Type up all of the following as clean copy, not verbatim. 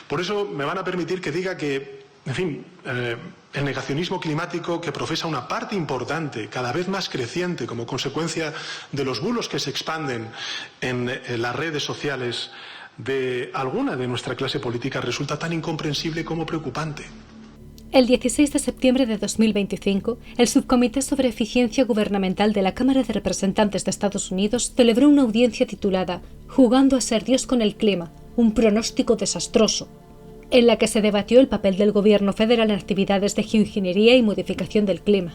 Por eso me van a permitir que diga que, en fin, el negacionismo climático que profesa una parte importante, cada vez más creciente, como consecuencia de los bulos que se expanden en las redes sociales de alguna de nuestra clase política, resulta tan incomprensible como preocupante. El 16 de septiembre de 2025, el Subcomité sobre Eficiencia Gubernamental de la Cámara de Representantes de Estados Unidos celebró una audiencia titulada Jugando a ser Dios con el clima, un pronóstico desastroso, en la que se debatió el papel del gobierno federal en actividades de geoingeniería y modificación del clima.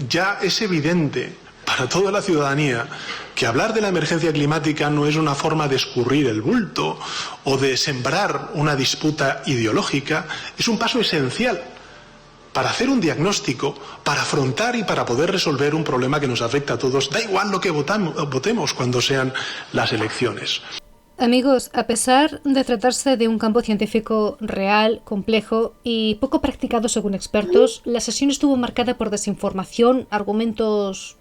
Ya es evidente para toda la ciudadanía que hablar de la emergencia climática no es una forma de escurrir el bulto o de sembrar una disputa ideológica, es un paso esencial para hacer un diagnóstico, para afrontar y para poder resolver un problema que nos afecta a todos. Da igual lo que votemos cuando sean las elecciones. Amigos, a pesar de tratarse de un campo científico real, complejo y poco practicado según expertos, la sesión estuvo marcada por desinformación, argumentos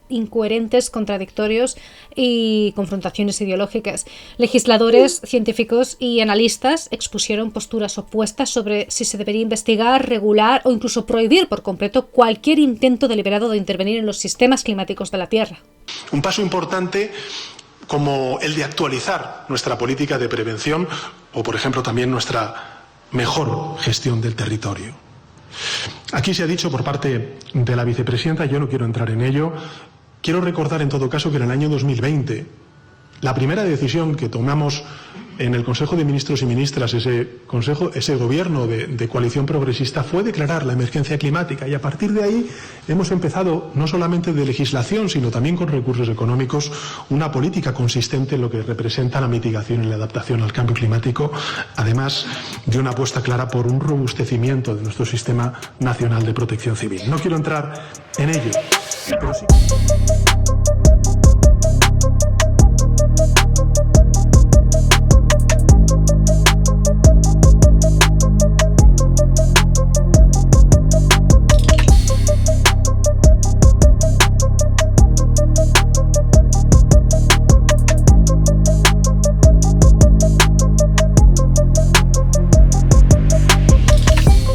incoherentes, contradictorios y confrontaciones ideológicas. Legisladores, científicos y analistas expusieron posturas opuestas sobre si se debería investigar, regular o incluso prohibir por completo cualquier intento deliberado de intervenir en los sistemas climáticos de la Tierra. Un paso importante como el de actualizar nuestra política de prevención o, por ejemplo, también nuestra mejor gestión del territorio. Aquí se ha dicho por parte de la vicepresidenta, yo no quiero entrar en ello. Quiero recordar en todo caso que en el año 2020 la primera decisión que tomamos en el Consejo de Ministros y Ministras, ese gobierno de coalición progresista, fue declarar la emergencia climática, y a partir de ahí hemos empezado, no solamente de legislación, sino también con recursos económicos, una política consistente en lo que representa la mitigación y la adaptación al cambio climático, además de una apuesta clara por un robustecimiento de nuestro sistema nacional de protección civil. No quiero entrar en ello, pero sí.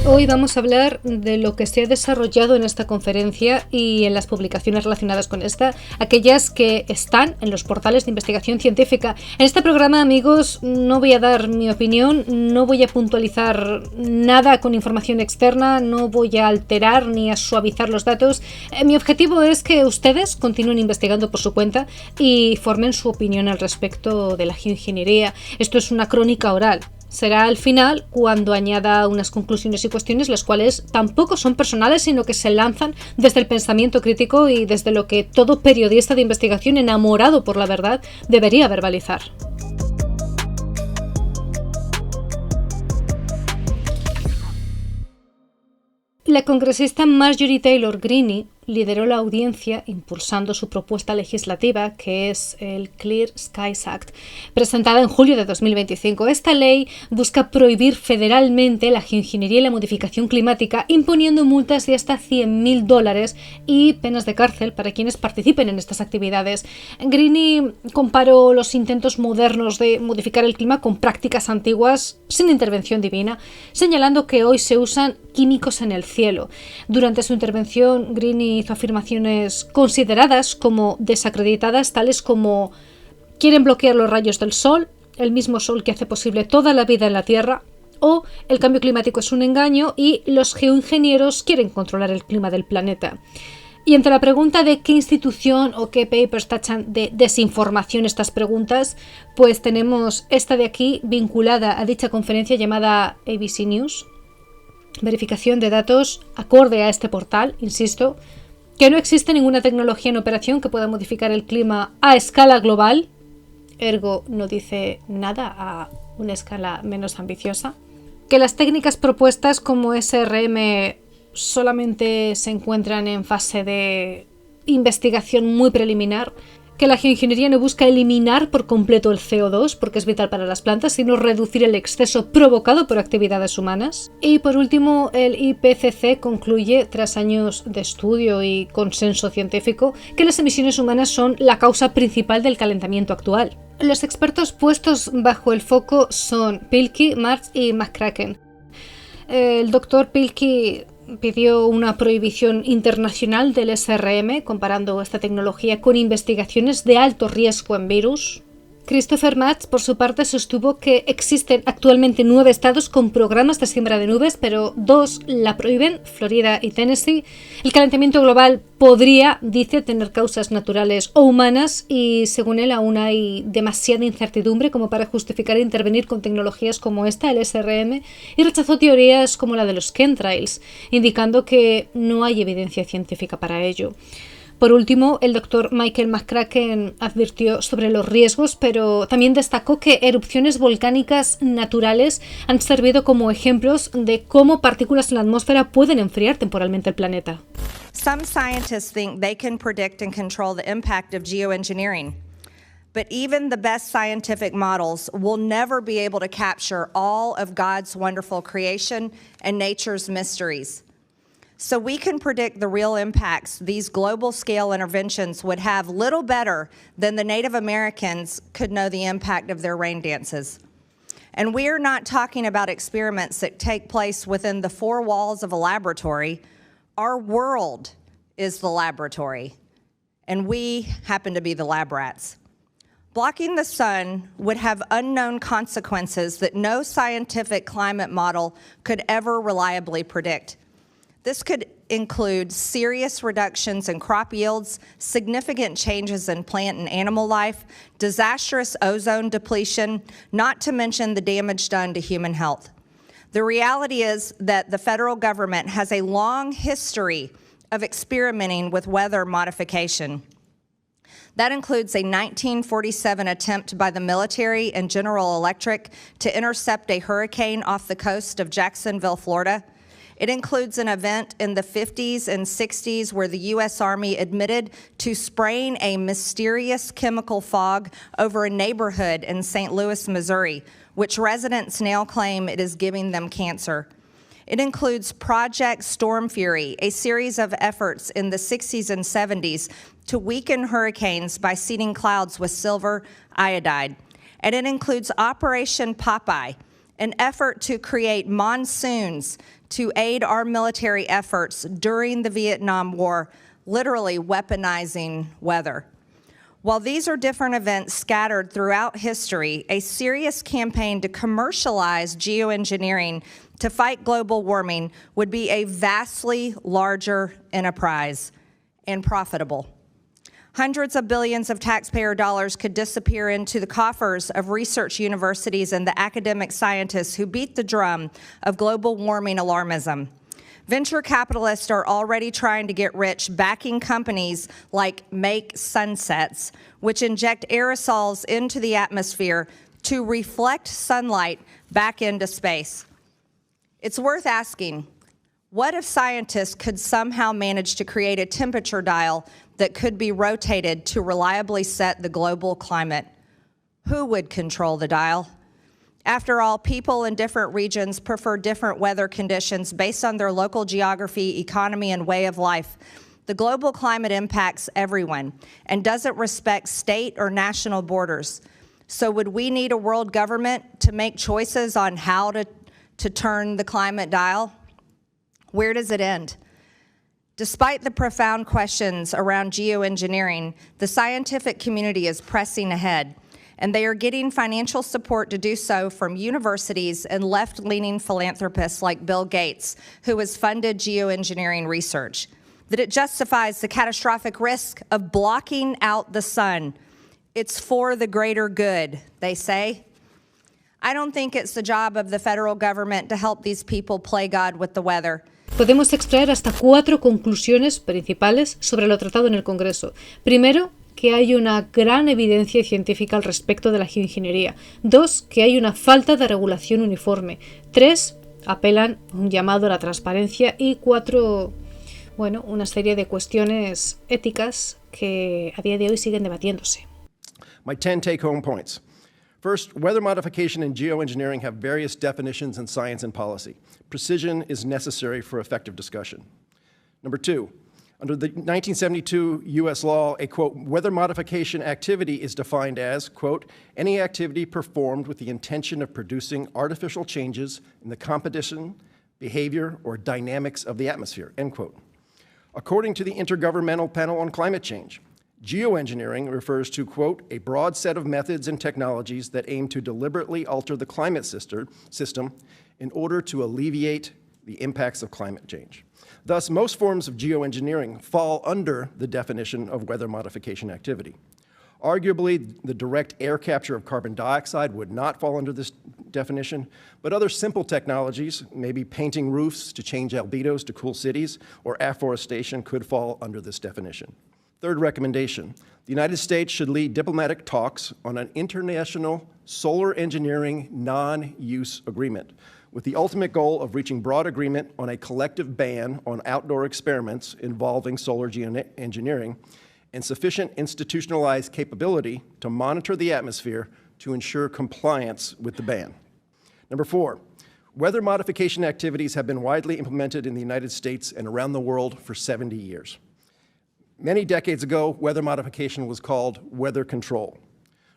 Hoy vamos a hablar de lo que se ha desarrollado en esta conferencia y en las publicaciones relacionadas con esta, aquellas que están en los portales de investigación científica. En este programa, amigos, no voy a dar mi opinión, no voy a puntualizar nada con información externa, no voy a alterar ni a suavizar los datos. Mi objetivo es que ustedes continúen investigando por su cuenta y formen su opinión al respecto de la geoingeniería. Esto es una crónica oral. Será al final cuando añada unas conclusiones y cuestiones las cuales tampoco son personales, sino que se lanzan desde el pensamiento crítico y desde lo que todo periodista de investigación enamorado por la verdad debería verbalizar. La congresista Marjorie Taylor Greene lideró la audiencia impulsando su propuesta legislativa, que es el Clear Skies Act, presentada en julio de 2025. Esta ley busca prohibir federalmente la geoingeniería y la modificación climática, imponiendo multas de hasta $100.000 y penas de cárcel para quienes participen en estas actividades. Greene comparó los intentos modernos de modificar el clima con prácticas antiguas sin intervención divina, señalando que hoy se usan químicos en el cielo. Durante su intervención, Greene hizo afirmaciones consideradas como desacreditadas, tales como: quieren bloquear los rayos del sol, el mismo sol que hace posible toda la vida en la Tierra, o el cambio climático es un engaño y los geoingenieros quieren controlar el clima del planeta. Y ante la pregunta de qué institución o qué papers tachan de desinformación estas preguntas, pues tenemos esta de aquí vinculada a dicha conferencia llamada ABC News. Verificación de datos acorde a este portal, insisto, que no existe ninguna tecnología en operación que pueda modificar el clima a escala global, ergo no dice nada a una escala menos ambiciosa, que las técnicas propuestas como SRM solamente se encuentran en fase de investigación muy preliminar, que la geoingeniería no busca eliminar por completo el CO2, porque es vital para las plantas, sino reducir el exceso provocado por actividades humanas. Y por último, el IPCC concluye, tras años de estudio y consenso científico, que las emisiones humanas son la causa principal del calentamiento actual. Los expertos puestos bajo el foco son Pilkey, Marx y McCracken. El doctor Pilkey pidió una prohibición internacional del SRM, comparando esta tecnología con investigaciones de alto riesgo en virus. Christopher Matz, por su parte, sostuvo que existen actualmente 9 estados con programas de siembra de nubes, pero 2 la prohíben, Florida y Tennessee. El calentamiento global podría, dice, tener causas naturales o humanas y, según él, aún hay demasiada incertidumbre como para justificar intervenir con tecnologías como esta, el SRM, y rechazó teorías como la de los chemtrails, indicando que no hay evidencia científica para ello. Por último, el doctor Michael McCracken advirtió sobre los riesgos, pero también destacó que erupciones volcánicas naturales han servido como ejemplos de cómo partículas en la atmósfera pueden enfriar temporalmente el planeta. Some scientists think they can predict and control the impact of geoengineering. But even the best scientific models will never be able to capture all of God's wonderful creation and nature's mysteries. So we can predict the real impacts these global scale interventions would have little better than the Native Americans could know the impact of their rain dances. And we are not talking about experiments that take place within the 4 walls of a laboratory. Our world is the laboratory, and we happen to be the lab rats. Blocking the sun would have unknown consequences that no scientific climate model could ever reliably predict. This could include serious reductions in crop yields, significant changes in plant and animal life, disastrous ozone depletion, not to mention the damage done to human health. The reality is that the federal government has a long history of experimenting with weather modification. That includes a 1947 attempt by the military and General Electric to intercept a hurricane off the coast of Jacksonville, Florida. It includes an event in the 50s and 60s where the U.S. Army admitted to spraying a mysterious chemical fog over a neighborhood in St. Louis, Missouri, which residents now claim it is giving them cancer. It includes Project Storm Fury, a series of efforts in the 60s and 70s to weaken hurricanes by seeding clouds with silver iodide. And it includes Operation Popeye, an effort to create monsoons to aid our military efforts during the Vietnam War, literally weaponizing weather. While these are different events scattered throughout history, a serious campaign to commercialize geoengineering to fight global warming would be a vastly larger enterprise and profitable. Hundreds of billions of taxpayer dollars could disappear into the coffers of research universities and the academic scientists who beat the drum of global warming alarmism. Venture capitalists are already trying to get rich backing companies like Make Sunsets, which inject aerosols into the atmosphere to reflect sunlight back into space. It's worth asking, what if scientists could somehow manage to create a temperature dial that could be rotated to reliably set the global climate? Who would control the dial? After all, people in different regions prefer different weather conditions based on their local geography, economy, and way of life. The global climate impacts everyone and doesn't respect state or national borders. So would we need a world government to make choices on how to turn the climate dial? Where does it end? Despite the profound questions around geoengineering, the scientific community is pressing ahead, and they are getting financial support to do so from universities and left-leaning philanthropists like Bill Gates, who has funded geoengineering research. That it justifies the catastrophic risk of blocking out the sun. It's for the greater good, they say. I don't think it's the job of the federal government to help these people play God with the weather. Podemos extraer hasta 4 conclusiones principales sobre lo tratado en el Congreso. Primero, que hay una gran evidencia científica al respecto de la geoingeniería. 2, que hay una falta de regulación uniforme. 3, apelan a un llamado a la transparencia. Y 4, Bueno, una serie de cuestiones éticas que a día de hoy siguen debatiéndose. My 10 take-home points. First, weather modification and geoengineering have various definitions in science and policy. Precision is necessary for effective discussion. Number two, under the 1972 U.S. law, a, quote, weather modification activity is defined as, quote, any activity performed with the intention of producing artificial changes in the composition, behavior, or dynamics of the atmosphere, end quote. According to the Intergovernmental Panel on Climate Change, geoengineering refers to, quote, a broad set of methods and technologies that aim to deliberately alter the climate system in order to alleviate the impacts of climate change. Thus, most forms of geoengineering fall under the definition of weather modification activity. Arguably, the direct air capture of carbon dioxide would not fall under this definition, but other simple technologies, maybe painting roofs to change albedos to cool cities, or afforestation could fall under this definition. Third recommendation, the United States should lead diplomatic talks on an international solar engineering non-use agreement, with the ultimate goal of reaching broad agreement on a collective ban on outdoor experiments involving solar geoengineering and sufficient institutionalized capability to monitor the atmosphere to ensure compliance with the ban. Number four, weather modification activities have been widely implemented in the United States and around the world for 70 years. Many decades ago, weather modification was called weather control.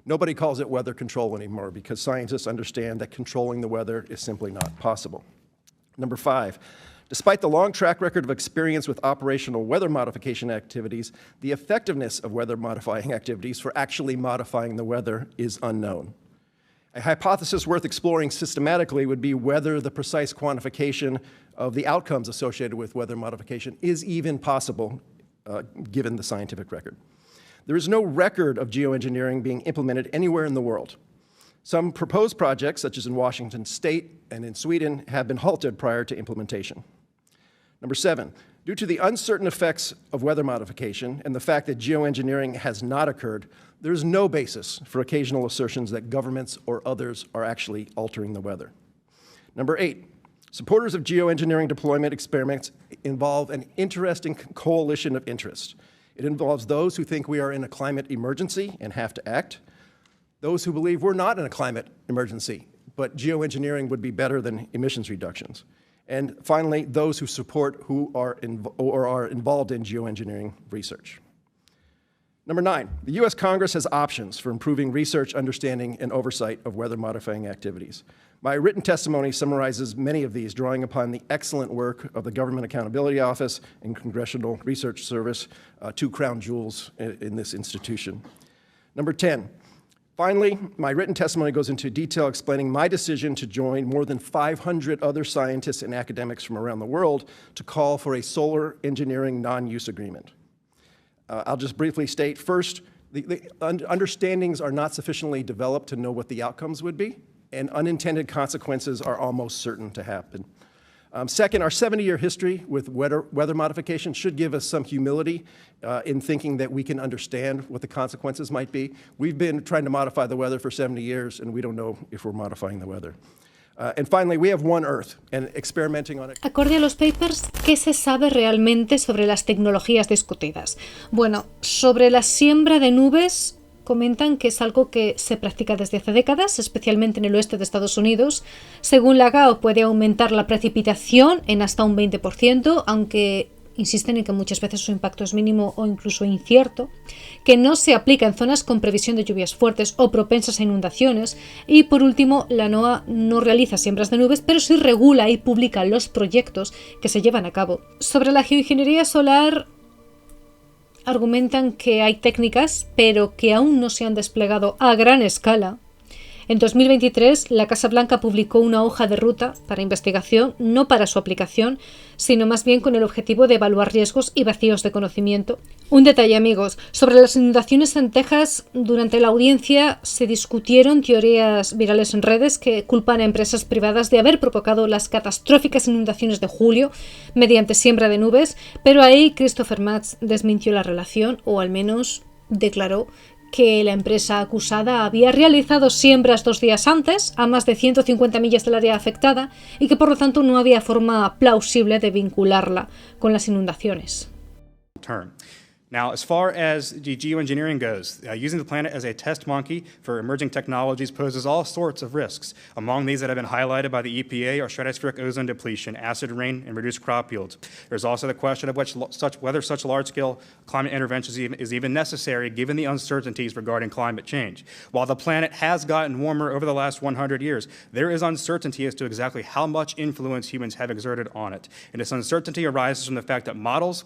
Nobody calls it weather control anymore because scientists understand that controlling the weather is simply not possible. Number five, despite the long track record of experience with operational weather modification activities, the effectiveness of weather modifying activities for actually modifying the weather is unknown. A hypothesis worth exploring systematically would be whether the precise quantification of the outcomes associated with weather modification is even possible given the scientific record. There is no record of geoengineering being implemented anywhere in the world. Some proposed projects, such as in Washington State and in Sweden, have been halted prior to implementation. Number seven, due to the uncertain effects of weather modification and the fact that geoengineering has not occurred, there is no basis for occasional assertions that governments or others are actually altering the weather. Number eight, supporters of geoengineering deployment experiments involve an interesting coalition of interest. It involves those who think we are in a climate emergency and have to act, those who believe we're not in a climate emergency, but geoengineering would be better than emissions reductions, and finally, those who support or are involved in geoengineering research. Number nine, the U.S. Congress has options for improving research, understanding, and oversight of weather-modifying activities. My written testimony summarizes many of these, drawing upon the excellent work of the Government Accountability Office and Congressional Research Service, two crown jewels in this institution. Number 10, finally, my written testimony goes into detail explaining my decision to join more than 500 other scientists and academics from around the world to call for a solar engineering non-use agreement. I'll just briefly state, first, the understandings are not sufficiently developed to know what the outcomes would be, and unintended consequences are almost certain to happen. Second, our 70-year history with weather modification should give us some humility in thinking that we can understand what the consequences might be. We've been trying to modify the weather for 70 years, and we don't know if we're modifying the weather. And finally, we have one Earth, and experimenting on it. Acorde a los papers, ¿qué se sabe realmente sobre las tecnologías discutidas? Bueno, sobre la siembra de nubes, comentan que es algo que se practica desde hace décadas, especialmente en el oeste de Estados Unidos. Según la GAO, puede aumentar la precipitación en hasta un 20%, aunque insisten en que muchas veces su impacto es mínimo o incluso incierto, que no se aplica en zonas con previsión de lluvias fuertes o propensas a inundaciones, y por último, la NOAA no realiza siembras de nubes, pero sí regula y publica los proyectos que se llevan a cabo. Sobre la geoingeniería solar, argumentan que hay técnicas, pero que aún no se han desplegado a gran escala. En 2023, la Casa Blanca publicó una hoja de ruta para investigación, no para su aplicación, sino más bien con el objetivo de evaluar riesgos y vacíos de conocimiento. Un detalle, amigos, sobre las inundaciones en Texas, durante la audiencia se discutieron teorías virales en redes que culpan a empresas privadas de haber provocado las catastróficas inundaciones de julio mediante siembra de nubes, pero ahí Christopher Matz desmintió la relación, o al menos declaró que la empresa acusada había realizado siembras 2 días antes, a más de 150 millas del área afectada, y que por lo tanto no había forma plausible de vincularla con las inundaciones. Now, as far as the geoengineering goes, using the planet as a test monkey for emerging technologies poses all sorts of risks. Among these that have been highlighted by the EPA are stratospheric ozone depletion, acid rain, and reduced crop yields. There's also the question of whether such large-scale climate interventions is even necessary given the uncertainties regarding climate change. While the planet has gotten warmer over the last 100 years, there is uncertainty as to exactly how much influence humans have exerted on it. And this uncertainty arises from the fact that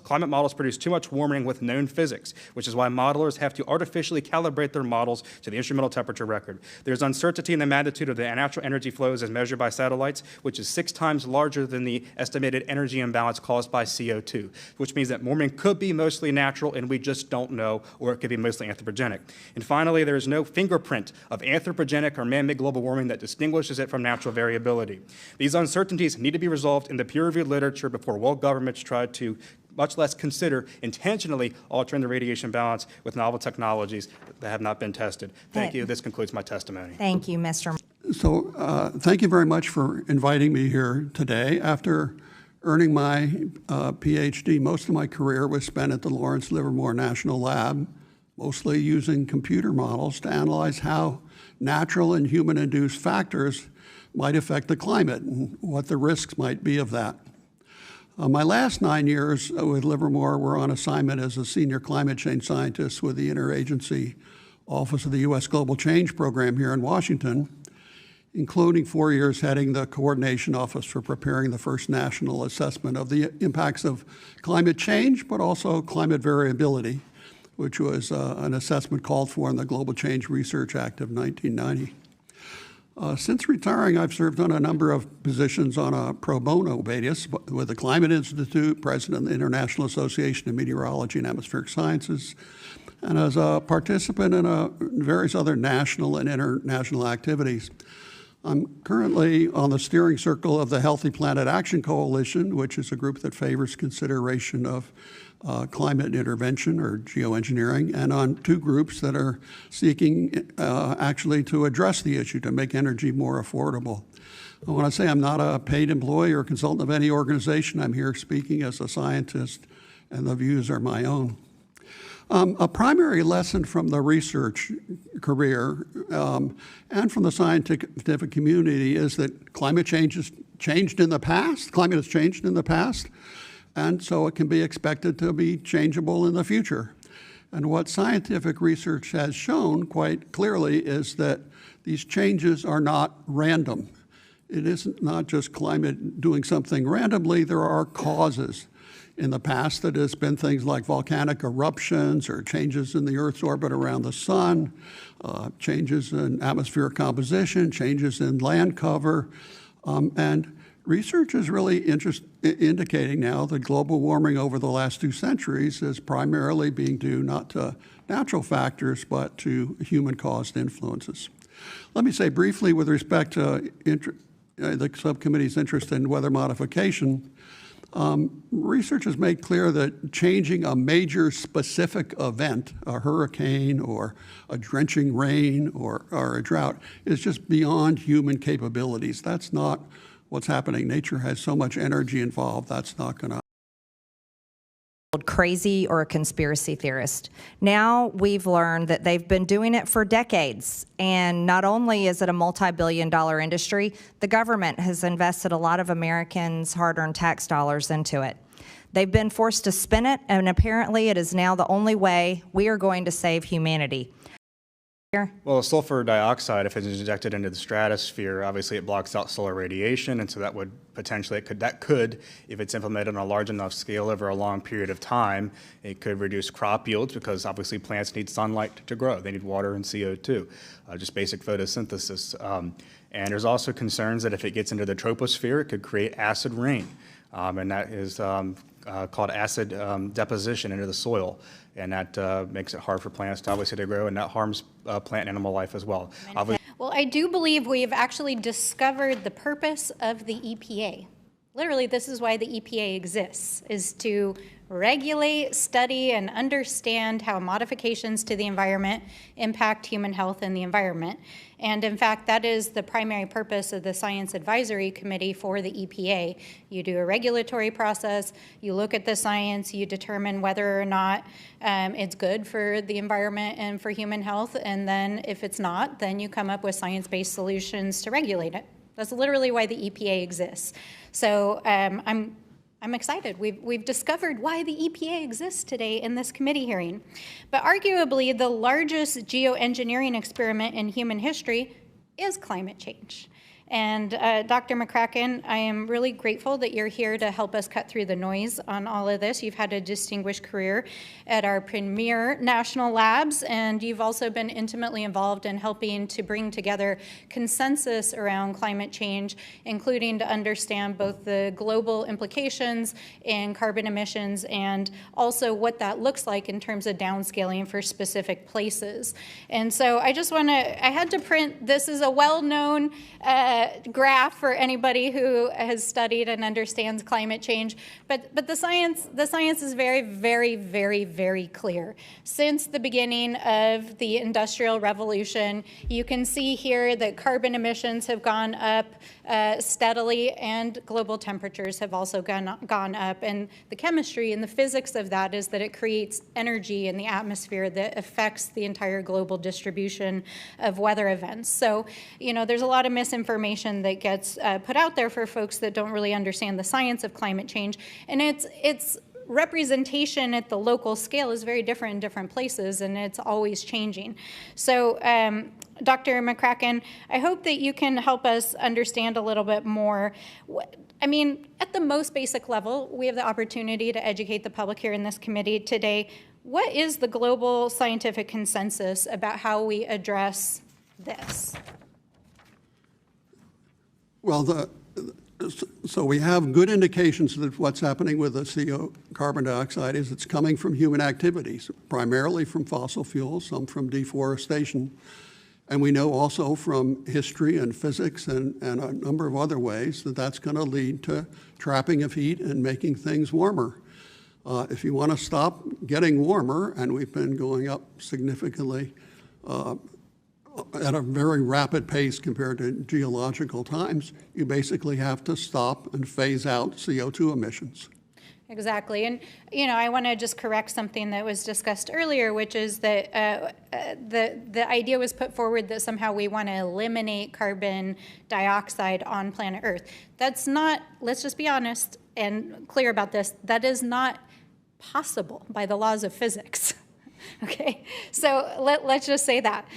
climate models produce too much warming with known physics, which is why modelers have to artificially calibrate their models to the instrumental temperature record. There's uncertainty in the magnitude of the natural energy flows as measured by satellites, which is 6 times larger than the estimated energy imbalance caused by CO2, which means that warming could be mostly natural and we just don't know, or it could be mostly anthropogenic. And finally, there is no fingerprint of anthropogenic or man-made global warming that distinguishes it from natural variability. These uncertainties need to be resolved in the peer-reviewed literature before world governments try to much less consider intentionally altering the radiation balance with novel technologies that have not been tested. Thank you. This concludes my testimony. Thank you, Mr. So thank you very much for inviting me here today. After earning my PhD, most of my career was spent at the Lawrence Livermore National Lab, mostly using computer models to analyze how natural and human-induced factors might affect the climate and what the risks might be of that. My last 9 years with Livermore were on assignment as a senior climate change scientist with the Interagency Office of the U.S. Global Change Program here in Washington, including 4 years heading the Coordination Office for preparing the first national assessment of the impacts of climate change, but also climate variability, which was an assessment called for in the Global Change Research Act of 1990. Since retiring, I've served on a number of positions on a pro bono basis with the Climate Institute, president of the International Association of Meteorology and Atmospheric Sciences, and as a participant in various other national and international activities. I'm currently on the steering circle of the Healthy Planet Action Coalition, which is a group that favors consideration of climate intervention or geoengineering, and on 2 groups that are seeking actually to address the issue to make energy more affordable. I want to say I'm not a paid employee or consultant of any organization. I'm here speaking as a scientist, and the views are my own. A primary lesson from the research career and from the scientific community is that climate change has changed in the past. Climate has changed in the past, and so it can be expected to be changeable in the future. And what scientific research has shown quite clearly is that these changes are not random. It isn't not just climate doing something randomly. There are causes. In the past, it has been things like volcanic eruptions or changes in the Earth's orbit around the sun, changes in atmospheric composition, changes in land cover, and research is really indicating now that global warming over the last 2 centuries is primarily being due not to natural factors, but to human-caused influences. Let me say briefly with respect to the subcommittee's interest in weather modification, research has made clear that changing a major specific event, a hurricane or a drenching rain or a drought, is just beyond human capabilities. That's not what's happening. Nature has so much energy involved, that's not going to. Crazy or a conspiracy theorist. Now we've learned that they've been doing it for decades. And not only is it a multi-billion-dollar industry, the government has invested a lot of Americans' hard-earned tax dollars into it. They've been forced to spin it, and apparently it is now the only way we are going to save humanity. Well, sulfur dioxide, if it's injected into the stratosphere, obviously it blocks out solar radiation, and so that would potentially, if it's implemented on a large enough scale over a long period of time, it could reduce crop yields because obviously plants need sunlight to grow. They need water and CO2, just basic photosynthesis. And there's also concerns that if it gets into the troposphere, it could create acid rain, and that is called acid deposition into the soil. And that makes it hard for plants to obviously to grow, and that harms plant and animal life as well. Well, I do believe we have actually discovered the purpose of the EPA. Literally, this is why the EPA exists, is to regulate, study, and understand how modifications to the environment impact human health and the environment. And in fact, that is the primary purpose of the Science Advisory Committee for the EPA. You do a regulatory process, you look at the science, you determine whether or not it's good for the environment and for human health, and then if it's not, then you come up with science-based solutions to regulate it. That's literally why the EPA exists. So I'm excited. We've discovered why the EPA exists today in this committee hearing. But arguably, the largest geoengineering experiment in human history is climate change. And Dr. McCracken, I am really grateful that you're here to help us cut through the noise on all of this. You've had a distinguished career at our premier national labs, and you've also been intimately involved in helping to bring together consensus around climate change, including to understand both the global implications in carbon emissions and also what that looks like in terms of downscaling for specific places. And so I had to print, this is a well-known graph for anybody who has studied and understands climate change, but the science is very, very, very, very clear. Since the beginning of the Industrial Revolution, you can see here that carbon emissions have gone up steadily, and global temperatures have also gone up. And the chemistry and the physics of that is that it creates energy in the atmosphere that affects the entire global distribution of weather events. So, there's a lot of misinformation that gets put out there for folks that don't really understand the science of climate change. And it's representation at the local scale is very different in different places, and it's always changing. So, Dr. McCracken, I hope that you can help us understand a little bit more. At the most basic level, we have the opportunity to educate the public here in this committee today. What is the global scientific consensus about how we address this? Well, so we have good indications that what's happening with the carbon dioxide is it's coming from human activities, primarily from fossil fuels, some from deforestation. And we know also from history and physics and a number of other ways that that's going to lead to trapping of heat and making things warmer. If you want to stop getting warmer, and we've been going up significantly at a very rapid pace compared to geological times, you basically have to stop and phase out CO2 emissions. Exactly. And, I want to just correct something that was discussed earlier, which is that the idea was put forward that somehow we want to eliminate carbon dioxide on planet Earth. That's not, let's just be honest and clear about this, that is not possible by the laws of physics. Okay, so let's just say that.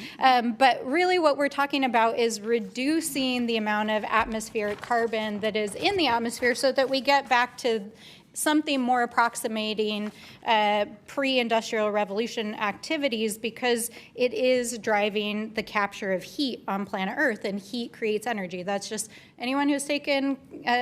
But really what we're talking about is reducing the amount of atmospheric carbon that is in the atmosphere so that we get back to something more approximating pre-industrial revolution activities, because it is driving the capture of heat on planet Earth, and heat creates energy. That's just, anyone who's taken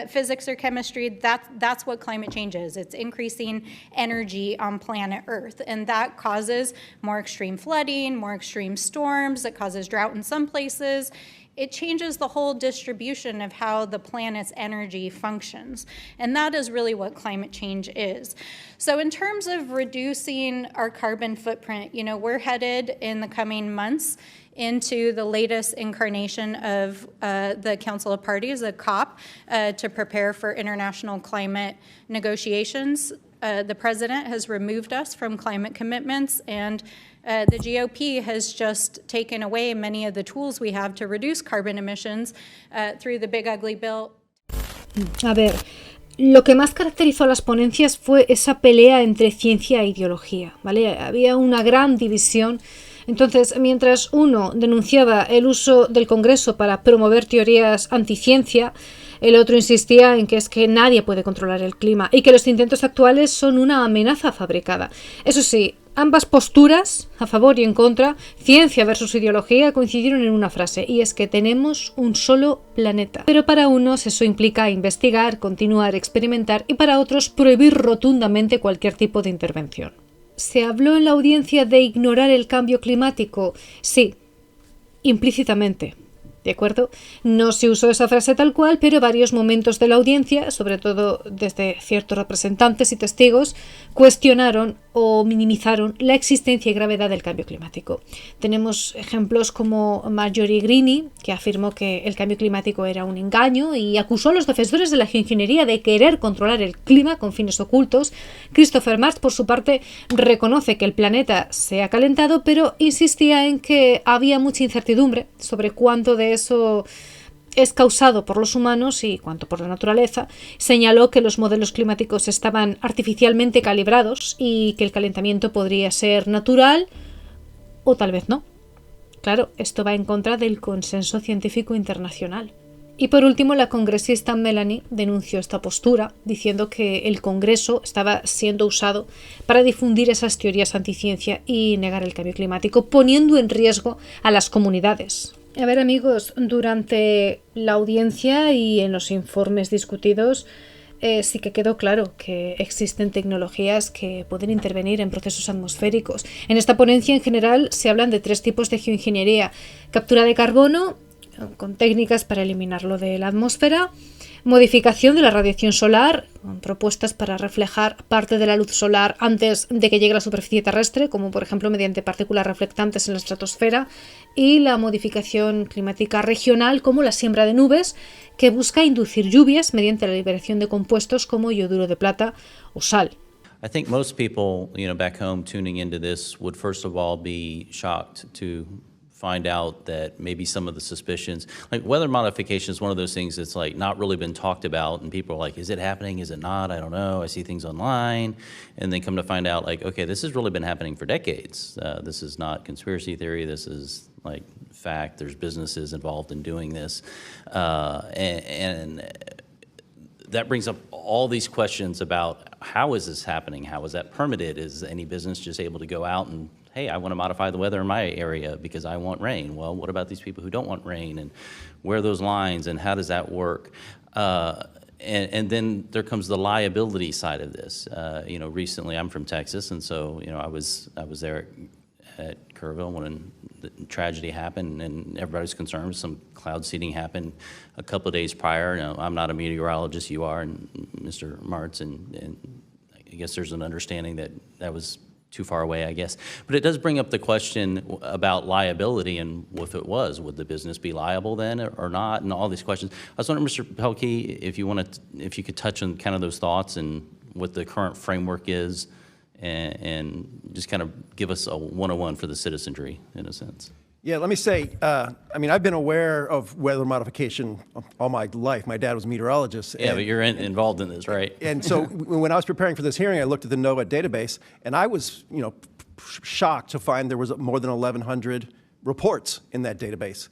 physics or chemistry, that's what climate change is. It's increasing energy on planet Earth, and that causes more extreme flooding, more extreme storms, it causes drought in some places. It changes the whole distribution of how the planet's energy functions. And that is really what climate change is. So in terms of reducing our carbon footprint, we're headed in the coming months into the latest incarnation of the Council of Parties, the COP, to prepare for international climate negotiations. The president has removed us from climate commitments, and the GOP has just taken away many of the tools we have to reduce carbon emissions through the Big Ugly Bill. A ver, lo que más caracterizó a las ponencias fue esa pelea entre ciencia e ideología, ¿vale? Había una gran división. Entonces, mientras uno denunciaba el uso del Congreso para promover teorías anticiencia, el otro insistía en que es que nadie puede controlar el clima y que los intentos actuales son una amenaza fabricada. Eso sí, ambas posturas, a favor y en contra, ciencia versus ideología, coincidieron en una frase, y es que tenemos un solo planeta. Pero para unos eso implica investigar, continuar, experimentar, y para otros prohibir rotundamente cualquier tipo de intervención. ¿Se habló en la audiencia de ignorar el cambio climático? Sí, implícitamente. ¿De acuerdo? No se usó esa frase tal cual, pero varios momentos de la audiencia, sobre todo desde ciertos representantes y testigos, cuestionaron o minimizaron la existencia y gravedad del cambio climático. Tenemos ejemplos como Marjorie Greene, que afirmó que el cambio climático era un engaño y acusó a los defensores de la geoingeniería de querer controlar el clima con fines ocultos. Christopher Marx, por su parte, reconoce que el planeta se ha calentado, pero insistía en que había mucha incertidumbre sobre cuánto de eso es causado por los humanos y cuánto por la naturaleza. Señaló que los modelos climáticos estaban artificialmente calibrados y que el calentamiento podría ser natural o tal vez no. Claro, esto va en contra del consenso científico internacional. Y por último, la congresista Melanie denunció esta postura, diciendo que el Congreso estaba siendo usado para difundir esas teorías anticiencia y negar el cambio climático, poniendo en riesgo a las comunidades. A ver, amigos, durante la audiencia y en los informes discutidos sí que quedó claro que existen tecnologías que pueden intervenir en procesos atmosféricos. En esta ponencia, en general, se hablan de 3 tipos de geoingeniería: captura de carbono, con técnicas para eliminarlo de la atmósfera; modificación de la radiación solar, con propuestas para reflejar parte de la luz solar antes de que llegue a la superficie terrestre, como por ejemplo mediante partículas reflectantes en la estratosfera; y la modificación climática regional, como la siembra de nubes, que busca inducir lluvias mediante la liberación de compuestos como yoduro de plata o sal. I think most people, back home tuning into this would first of all be shocked to find out that maybe some of the suspicions, like weather modification is one of those things that's like not really been talked about, and people are like, is it happening, is it not, I don't know, I see things online, and then come to find out like, okay, this has really been happening for decades. This is not conspiracy theory, this is like fact, there's businesses involved in doing this, and that brings up all these questions about how is this happening, how is that permitted, is any business just able to go out and hey, I want to modify the weather in my area because I want rain. Well, what about these people who don't want rain, and where are those lines, and how does that work? And then there comes the liability side of this. Recently I'm from Texas, and so I was there at Kerrville when the tragedy happened, and everybody's concerned. Some cloud seeding happened a couple of days prior. I'm not a meteorologist, you are, and Mr. Martz, and I guess there's an understanding that that was too far away, I guess. But it does bring up the question about liability, and if it was, would the business be liable then or not, and all these questions. I was wondering, Mr. Pelkey, if you could touch on kind of those thoughts and what the current framework is, and just kind of give us a 101 for the citizenry, in a sense. Yeah, let me say, I've been aware of weather modification all my life. My dad was a meteorologist. Yeah, but you're involved in this, right? And so when I was preparing for this hearing, I looked at the NOAA database, and I was, shocked to find there was more than 1,100 reports in that database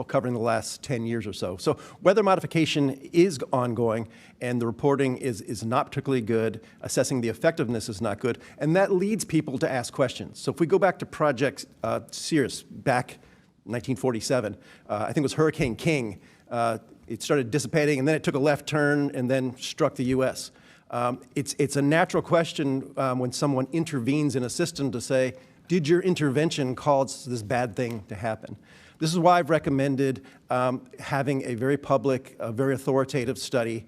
covering the last 10 years or so. So weather modification is ongoing, and the reporting is not particularly good. Assessing the effectiveness is not good, and that leads people to ask questions. So if we go back to Project Cirrus back 1947, I think it was Hurricane King, it started dissipating, and then it took a left turn and then struck the U.S. It's a natural question when someone intervenes in a system to say, did your intervention cause this bad thing to happen? This is why I've recommended having a very public, very authoritative study.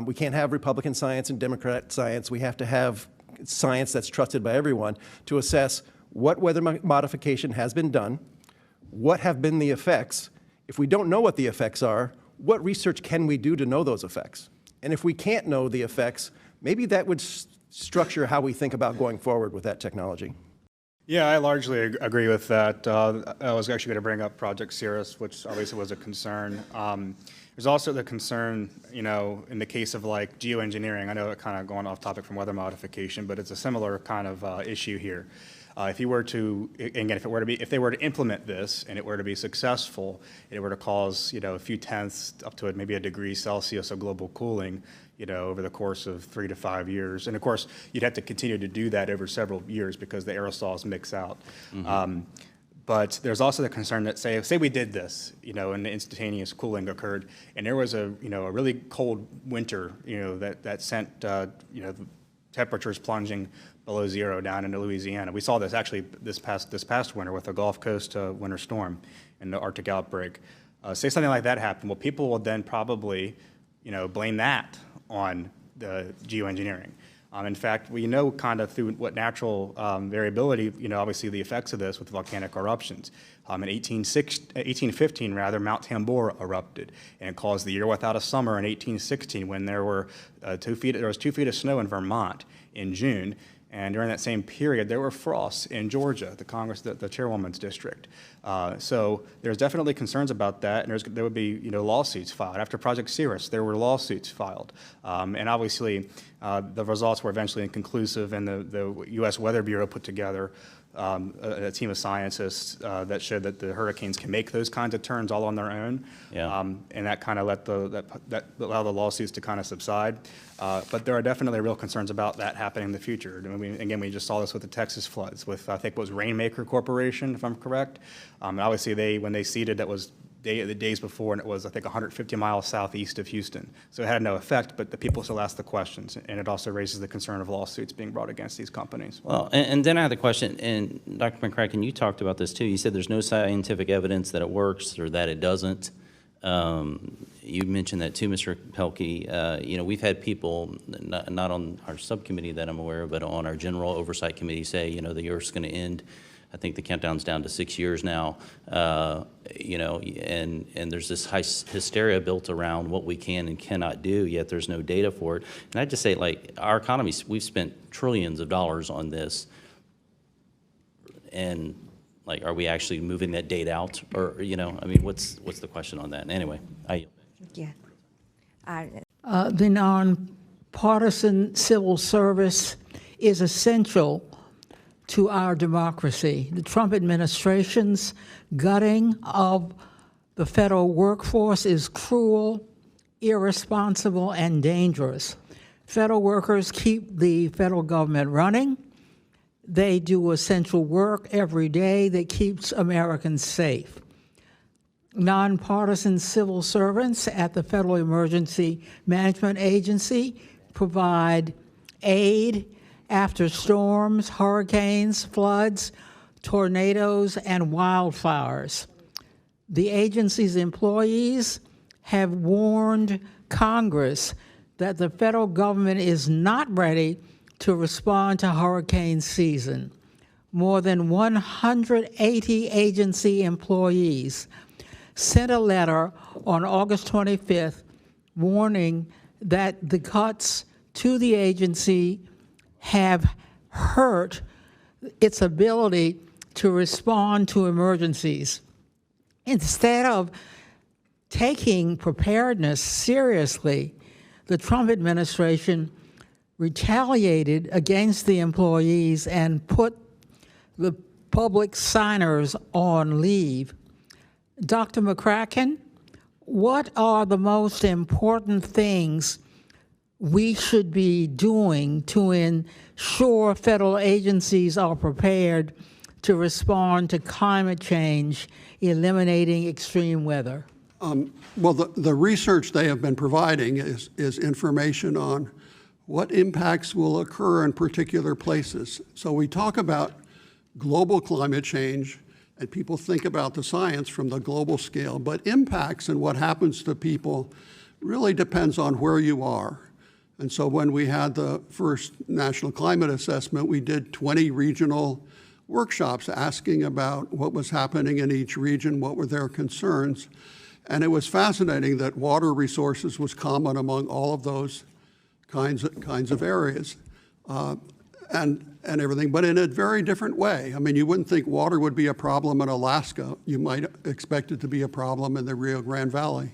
We can't have Republican science and Democrat science. We have to have science that's trusted by everyone to assess what weather modification has been done, what have been the effects. If we don't know what the effects are, what research can we do to know those effects? And if we can't know the effects, maybe that would structure how we think about going forward with that technology. Yeah, I largely agree with that. I was actually going to bring up Project Cirrus, which obviously was a concern. There's also the concern, in the case of like geoengineering. I know it kind of going off topic from weather modification, but it's a similar kind of issue here. If you were to, again, if they were to implement this and it were to be successful, and it were to cause, a few tenths up to maybe a degree Celsius of global cooling, over the course of 3 to 5 years. And of course, you'd have to continue to do that over several years because the aerosols mix out. Mm-hmm. But there's also the concern that say we did this, and the instantaneous cooling occurred, and there was a really cold winter, that sent, temperatures plunging below zero down into Louisiana. We saw this actually this past winter with the Gulf Coast winter storm and the Arctic outbreak. Say something like that happened, well, people will then probably, blame that on the geoengineering. In fact, we know kind of through what natural variability, obviously the effects of this with volcanic eruptions. In 1815, Mount Tambora erupted, and it caused the year without a summer in 1816 when there was 2 feet of snow in Vermont in June. And during that same period, there were frosts in Georgia, the chairwoman's district. So there's definitely concerns about that, and there would be lawsuits filed. After Project Cirrus, there were lawsuits filed. And obviously, the results were eventually inconclusive, and the U.S. Weather Bureau put together a team of scientists that showed that the hurricanes can make those kinds of turns all on their own. Yeah. And that kind of allowed the lawsuits to kind of subside. But there are definitely real concerns about that happening in the future. Again, we just saw this with the Texas floods, with I think it was Rainmaker Corporation, if I'm correct. And obviously, when they seeded, that was the days before, and it was, I think, 150 miles southeast of Houston. So it had no effect, but the people still ask the questions, and it also raises the concern of lawsuits being brought against these companies. Well, and then I had the question, and Dr. McCracken, you talked about this too. You said there's no scientific evidence that it works or that it doesn't. You mentioned that too, Mr. Pelkey. We've had people, not on our subcommittee that I'm aware of, but on our general oversight committee say, the Earth's going to end. I think the countdown's down to 6 years now, and there's this hysteria built around what we can and cannot do, yet there's no data for it. And I'd just say, like, our economy, we've spent trillions of dollars on this, and, like, are we actually moving that data out? Or, what's the question on that? Anyway, Yeah. The nonpartisan civil service is essential to our democracy. The Trump administration's gutting of the federal workforce is cruel, irresponsible, and dangerous. Federal workers keep the federal government running. They do essential work every day that keeps Americans safe. Nonpartisan civil servants at the Federal Emergency Management Agency provide aid after storms, hurricanes, floods, tornadoes, and wildfires. The agency's employees have warned Congress that the federal government is not ready to respond to hurricane season. More than 180 agency employees sent a letter on August 25th warning that the cuts to the agency have hurt its ability to respond to emergencies. Instead of taking preparedness seriously, the Trump administration retaliated against the employees and put the public signers on leave. Dr. McCracken, what are the most important things we should be doing to ensure federal agencies are prepared to respond to climate change, eliminating extreme weather? Well, the research they have been providing is information on what impacts will occur in particular places. So we talk about global climate change, and people think about the science from the global scale, but impacts and what happens to people really depends on where you are. And so when we had the first National Climate Assessment, we did 20 regional workshops asking about what was happening in each region, what were their concerns. And it was fascinating that water resources was common among all of those kinds of areas and everything, but in a very different way. I mean, you wouldn't think water would be a problem in Alaska. You might expect it to be a problem in the Rio Grande Valley.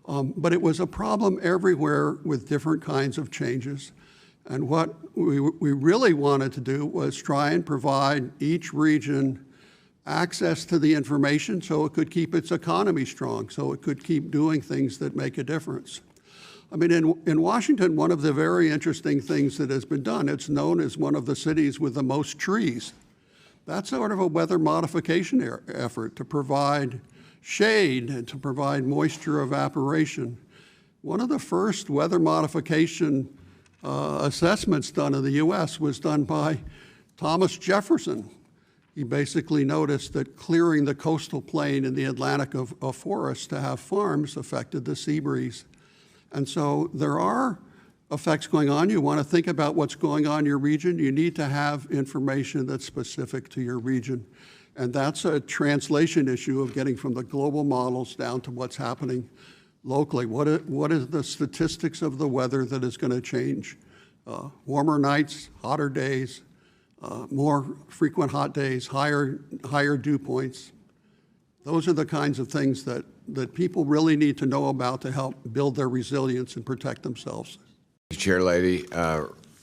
But it was a problem everywhere with different kinds of changes. And what we really wanted to do was try and provide each region access to the information so it could keep its economy strong, so it could keep doing things that make a difference. I mean, in Washington, one of the very interesting things that has been done, it's known as one of the cities with the most trees. That's sort of a weather modification effort to provide shade and to provide moisture evaporation. One of the first weather modification assessments done in the US was done by Thomas Jefferson. he basically noticed that clearing the coastal plain in the Atlantic of forests to have farms affected the sea breeze. And so there are effects going on. You want to think about what's going on in your region. You need to have information that's specific to your region. And that's a translation issue of getting from the global models down to what's happening locally. What is the statistics of the weather that is going to change? Warmer nights, hotter days, more frequent hot days, higher dew points. Those are the kinds of things that people really need to know about to help build their resilience and protect themselves. Chair Lady,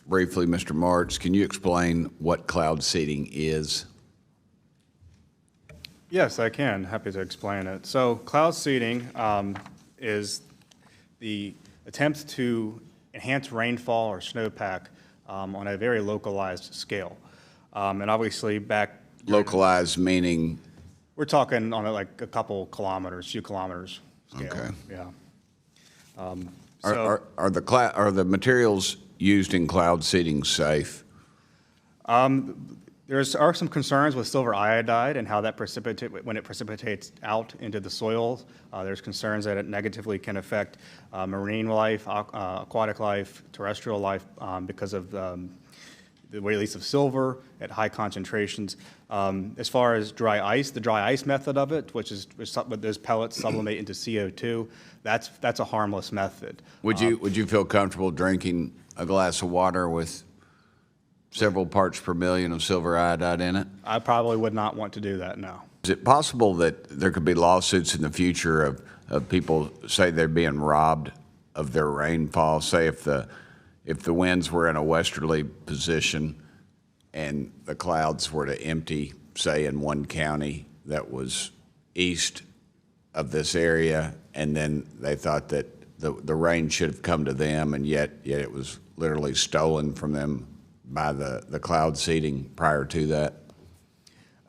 briefly, Mr. Martz, can you explain what cloud seeding is? Yes, I can. Happy to explain it. So cloud seeding is the attempt to enhance rainfall or snowpack on a very localized scale. And obviously Localized meaning? We're talking on like a couple kilometers, few kilometers scale. Okay. Yeah. Are the materials used in cloud seeding safe? There are some concerns with silver iodide and how that when it precipitates out into the soil. There's concerns that it negatively can affect marine life, aquatic life, terrestrial life because of the release of silver at high concentrations. As far as dry ice, the dry ice method of it, which those pellets sublimate into CO2, that's a harmless method. Would you feel comfortable drinking a glass of water with several parts per million of silver iodide in it? I probably would not want to do that, no. Is it possible that there could be lawsuits in the future of people say they're being robbed of their rainfall? Say if the winds were in a westerly position and the clouds were to empty, say in one county that was east of this area, and then they thought that the rain should have come to them, and yet it was literally stolen from them by the cloud seeding prior to that?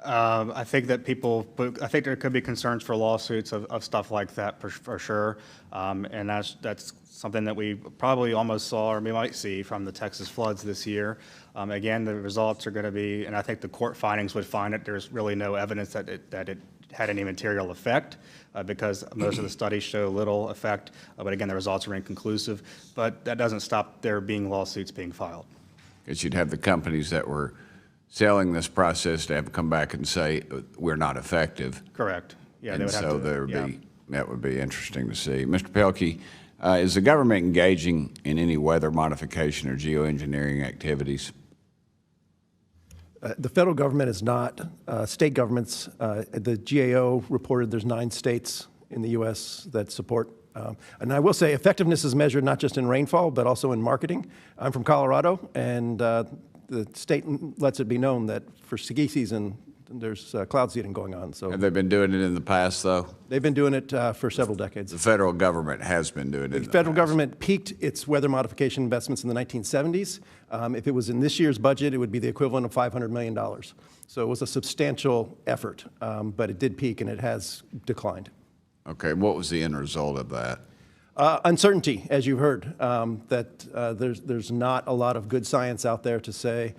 I think that there could be concerns for lawsuits of stuff like that for sure, and that's something that we probably almost saw, or we might see, from the Texas floods this year. Again, the results are going to be, and I think the court findings would find it, there's really no evidence that it had any material effect, because most of the studies show little effect, but again, the results are inconclusive. But that doesn't stop there being lawsuits being filed. Because you'd have the companies that were selling this process to have to come back and say, we're not effective. Correct. Yeah, and so that would be interesting to see. Mr. Pelkey, is the government engaging in any weather modification or geoengineering activities? The federal government is not. State governments, the GAO reported there's 9 states in the U.S. that support. And I will say effectiveness is measured not just in rainfall, but also in marketing. I'm from Colorado, and the state lets it be known that for ski season, there's cloud seeding going on. So have they been doing it in the past, though? They've been doing it for several decades. The federal government has been doing it. The federal government peaked its weather modification investments in the 1970s. If it was in this year's budget, it would be the equivalent of $500 million. So it was a substantial effort, but it did peak and it has declined. Okay, what was the end result of that? Uncertainty, as you've heard, that there's not a lot of good science out there to say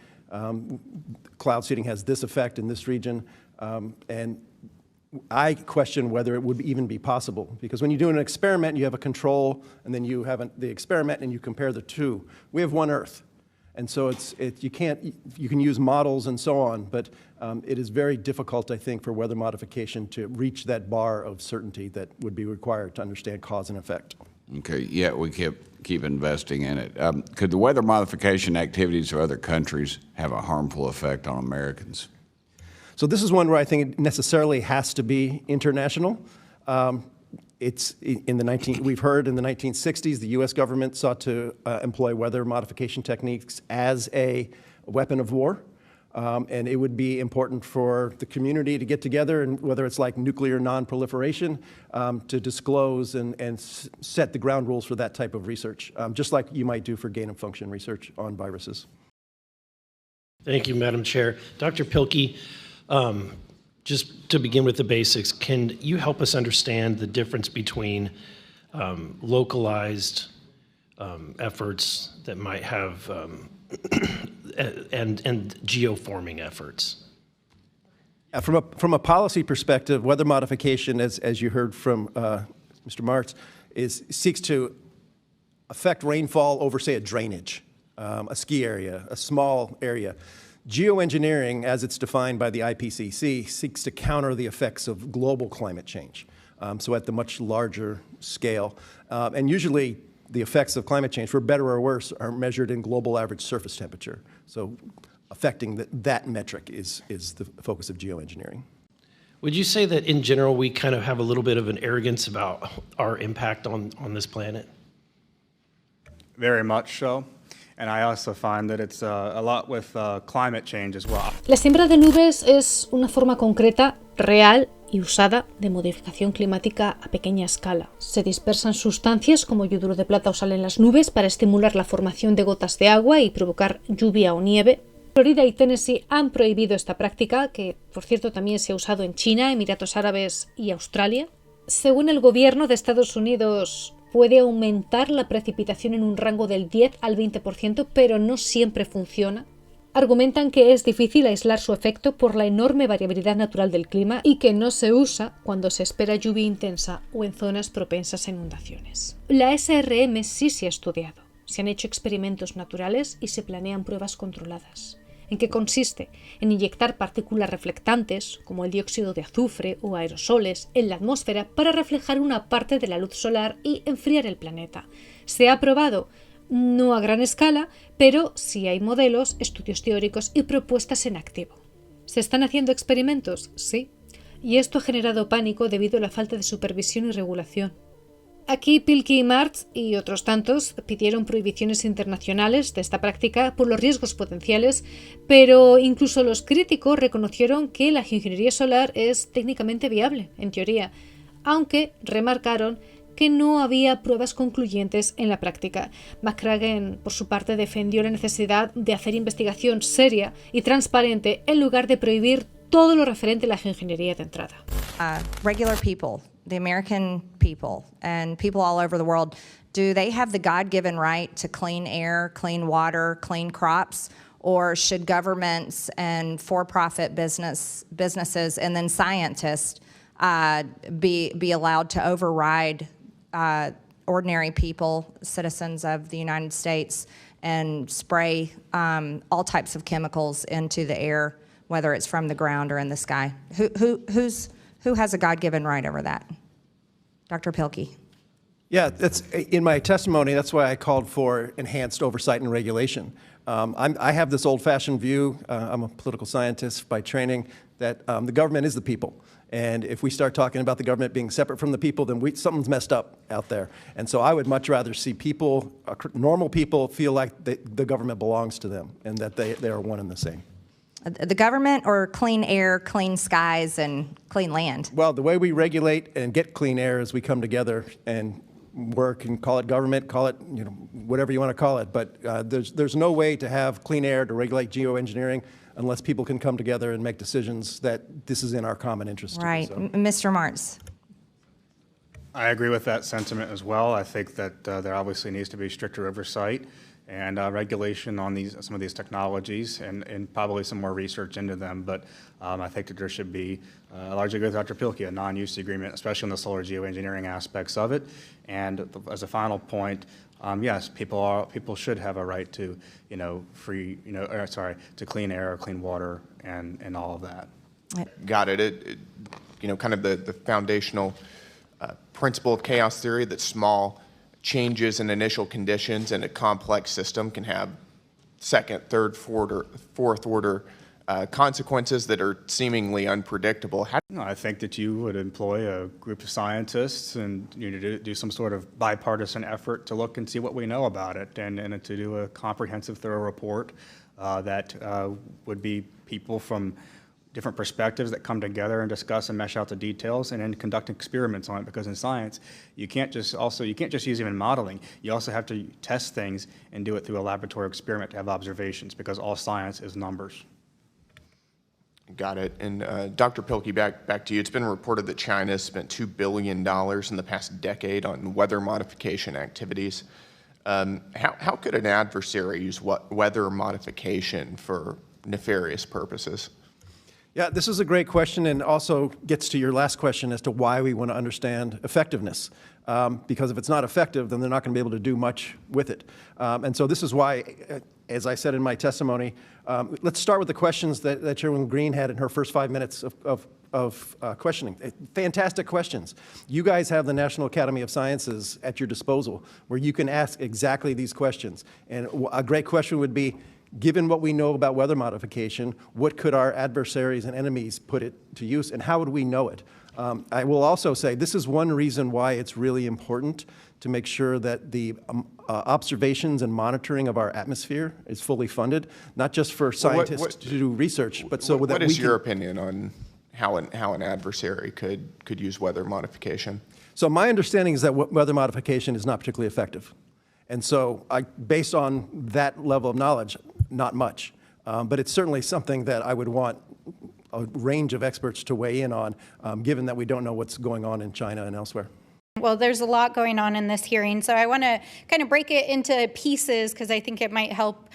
cloud seeding has this effect in this region, and I question whether it would even be possible, because when you do an experiment, you have a control, and then you have the experiment, and you compare the two. We have one Earth, and so you can use models and so on, but it is very difficult, I think, for weather modification to reach that bar of certainty that would be required to understand cause and effect. Okay, yeah, we keep investing in it. Could the weather modification activities of other countries have a harmful effect on Americans? So this is one where I think it necessarily has to be international. It's we've heard in the 1960s, the U.S. government sought to employ weather modification techniques as a weapon of war. And it would be important for the community to get together, and whether it's like nuclear non-proliferation, to disclose and set the ground rules for that type of research, just like you might do for gain-of-function research on viruses. Thank you, Madam Chair. Dr. Pilkey, just to begin with the basics, can you help us understand the difference between localized efforts that might have and geoforming efforts? From a policy perspective, weather modification, as you heard from Mr. Martz, seeks to affect rainfall over, say, a drainage, a ski area, a small area. Geoengineering, as it's defined by the IPCC, seeks to counter the effects of global climate change, so at the much larger scale. And usually the effects of climate change, for better or worse, are measured in global average surface temperature. So affecting that metric is the focus of geoengineering. Would you say that in general we kind of have a little bit of an arrogance about our impact on this planet? Very much so. And I also find that it's a lot with climate change as well. La siembra de nubes es una forma concreta, real y usada de modificación climática a pequeña escala. Se dispersan sustancias como yoduro de plata o sal en las nubes para estimular la formación de gotas de agua y provocar lluvia o nieve. Florida y Tennessee han prohibido esta práctica, que por cierto también se ha usado en China, Emiratos Árabes y Australia. Según el gobierno de Estados Unidos, puede aumentar la precipitación en un rango del 10 al 20%, pero no siempre funciona. Argumentan que es difícil aislar su efecto por la enorme variabilidad natural del clima y que no se usa cuando se espera lluvia intensa o en zonas propensas a inundaciones. La SRM sí se ha estudiado. Se han hecho experimentos naturales y se planean pruebas controladas. ¿En qué consiste? En inyectar partículas reflectantes, como el dióxido de azufre o aerosoles, en la atmósfera para reflejar una parte de la luz solar y enfriar el planeta. ¿Se ha probado? No a gran escala, pero sí hay modelos, estudios teóricos y propuestas en activo. ¿Se están haciendo experimentos? Sí. Y esto ha generado pánico debido a la falta de supervisión y regulación. Aquí Pilkey y Martz y otros tantos pidieron prohibiciones internacionales de esta práctica por los riesgos potenciales, pero incluso los críticos reconocieron que la geoingeniería solar es técnicamente viable, en teoría, aunque remarcaron que no había pruebas concluyentes en la práctica. McCracken, por su parte, defendió la necesidad de hacer investigación seria y transparente en lugar de prohibir todo lo referente a la geoingeniería de entrada. Regular people, the American people, and people all over the world, do they have the God-given right to clean air, clean water, clean crops? Or should governments and for-profit businesses and then scientists be allowed to override ordinary people, citizens of the United States, and spray all types of chemicals into the air, whether it's from the ground or in the sky? Who has a God-given right over that? Dr. Pilkey. Yeah, that's in my testimony. That's why I called for enhanced oversight and regulation. I have this old-fashioned view. I'm a political scientist by training, that the government is the people. And if we start talking about the government being separate from the people, then something's messed up out there. And so I would much rather see people, normal people, feel like the government belongs to them and that they are one and the same. The government or clean air, clean skies, and clean land? Well, the way we regulate and get clean air is we come together and work and call it government, call it whatever you want to call it. But there's no way to have clean air to regulate geoengineering unless people can come together and make decisions that this is in our common interest. Right. So. Mr. Martz. I agree with that sentiment as well. I think that there obviously needs to be stricter oversight and regulation on some of these technologies and probably some more research into them. But I think that there should be, I largely agree with Dr. Pilkey, a non-use agreement, especially on the solar geoengineering aspects of it. And as a final point, yes, people should have a right to, to clean air, clean water, and all of that. Got it. Kind of the foundational principle of chaos theory, that small changes in initial conditions in a complex system can have second, third, fourth order consequences that are seemingly unpredictable. I think that you would employ a group of scientists and do some sort of bipartisan effort to look and see what we know about it, and to do a comprehensive, thorough report that would be people from different perspectives that come together and discuss and mesh out the details, and then conduct experiments on it. Because in science, you can't just use even modeling. You also have to test things and do it through a laboratory experiment to have observations, because all science is numbers. Got it. And Dr. Pilkey, back to you. It's been reported that China has spent $2 billion in the past decade on weather modification activities. How could an adversary use weather modification for nefarious purposes? Yeah, this is a great question, and also gets to your last question as to why we want to understand effectiveness. Because if it's not effective, then they're not going to be able to do much with it. And so this is why, as I said in my testimony, let's start with the questions that Chairwoman Green had in her first 5 minutes of questioning. Fantastic questions. You guys have the National Academy of Sciences at your disposal where you can ask exactly these questions. And a great question would be, given what we know about weather modification, what could our adversaries and enemies put it to use, and how would we know it? I will also say this is one reason why it's really important to make sure that the observations and monitoring of our atmosphere is fully funded, not just for scientists to do research, but so that we can... What is your opinion on how an adversary could use weather modification? So my understanding is that weather modification is not particularly effective. And so based on that level of knowledge, not much. But it's certainly something that I would want a range of experts to weigh in on, given that we don't know what's going on in China and elsewhere. Well, there's a lot going on in this hearing, so I want to kind of break it into pieces because I think it might help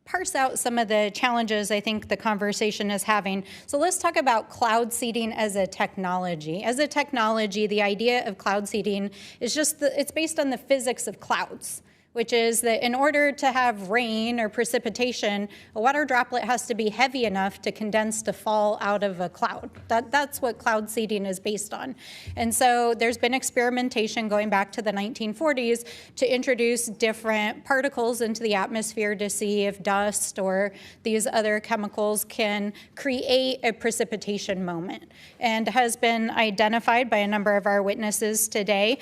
parse out some of the challenges I think the conversation is having. So let's talk about cloud seeding as a technology. As a technology, the idea of cloud seeding is it's based on the physics of clouds, which is that in order to have rain or precipitation, a water droplet has to be heavy enough to condense to fall out of a cloud. That's what cloud seeding is based on. And so there's been experimentation going back to the 1940s to introduce different particles into the atmosphere to see if dust or these other chemicals can create a precipitation moment, and has been identified by a number of our witnesses today.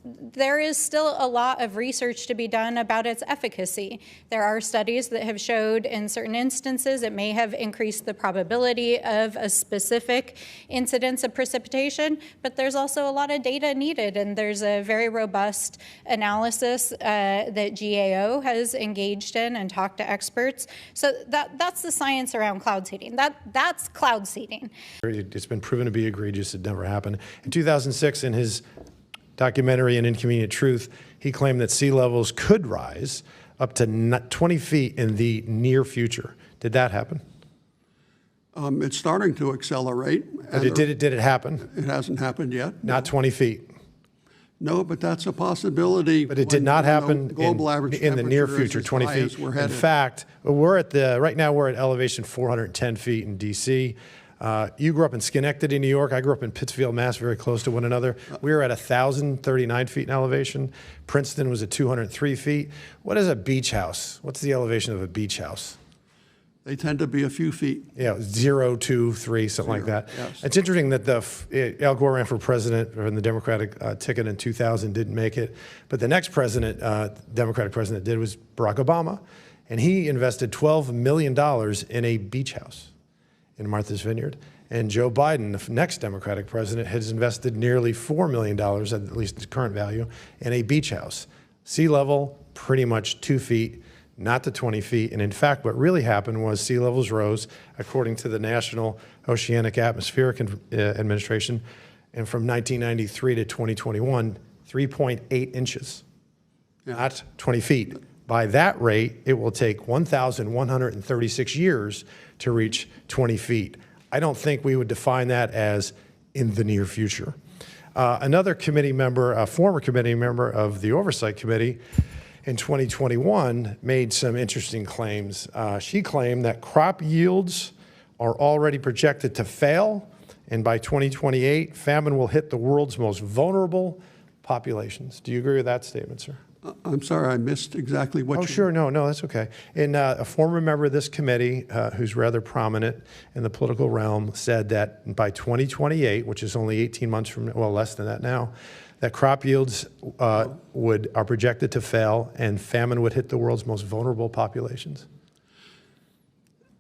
There is still a lot of research to be done about its efficacy. There are studies that have showed in certain instances it may have increased the probability of a specific incidence of precipitation, but there's also a lot of data needed, and there's a very robust analysis that GAO has engaged in and talked to experts. So that's the science around cloud seeding. That's cloud seeding. It's been proven to be egregious. It never happened. In 2006, in his documentary An Inconvenient Truth, he claimed that sea levels could rise up to 20 feet in the near future. Did that happen? It's starting to accelerate. Did it happen? It hasn't happened yet. Not 20 feet? No, but that's a possibility. But it did not happen global average in the near future, 20 feet. In fact, right now we're at elevation 410 feet in DC. You grew up in Schenectady, New York. I grew up in Pittsfield, Mass, very close to one another. We were at 1,039 feet in elevation. Princeton was at 203 feet. What is a beach house? What's the elevation of a beach house? They tend to be a few feet. Yeah, 0, 2, 3, something like that. Yes. It's interesting that Al Gore ran for president on the Democratic ticket in 2000, didn't make it. But the next president, Democratic president, did was Barack Obama. And he invested $12 million in a beach house in Martha's Vineyard. And Joe Biden, the next Democratic president, has invested nearly $4 million, at least its current value, in a beach house. Sea level, pretty much 2 feet, not to 20 feet. And in fact, what really happened was sea levels rose, according to the National Oceanic Atmospheric Administration, and from 1993 to 2021, 3.8 inches, not 20 feet. By that rate, it will take 1,136 years to reach 20 feet. I don't think we would define that as in the near future. Another committee member, a former committee member of the Oversight Committee in 2021 made some interesting claims. She claimed that crop yields are already projected to fail, and by 2028, famine will hit the world's most vulnerable populations. Do you agree with that statement, sir? I'm sorry, I missed exactly what you... Oh, sure, no, that's okay. And a former member of this committee, who's rather prominent in the political realm, said that by 2028, which is only 18 months from, well, less than that now, that crop yields are projected to fail and famine would hit the world's most vulnerable populations.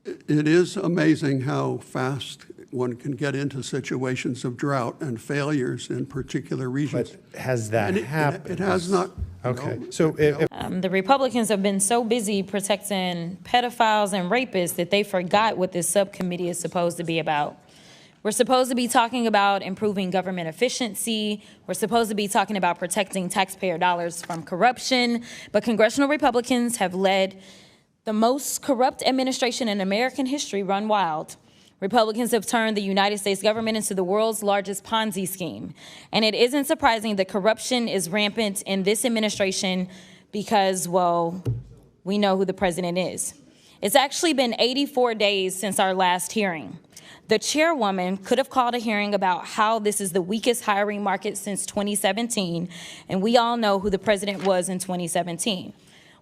It is amazing how fast one can get into situations of drought and failures in particular regions. But has that happened? It has not. Okay. No. So the Republicans have been so busy protecting pedophiles and rapists that they forgot what this subcommittee is supposed to be about. We're supposed to be talking about improving government efficiency. We're supposed to be talking about protecting taxpayer dollars from corruption. But congressional Republicans have led the most corrupt administration in American history run wild. Republicans have turned the United States government into the world's largest Ponzi scheme. And it isn't surprising that corruption is rampant in this administration because, well, we know who the president is. It's actually been 84 days since our last hearing. The chairwoman could have called a hearing about how this is the weakest hiring market since 2017, and we all know who the president was in 2017.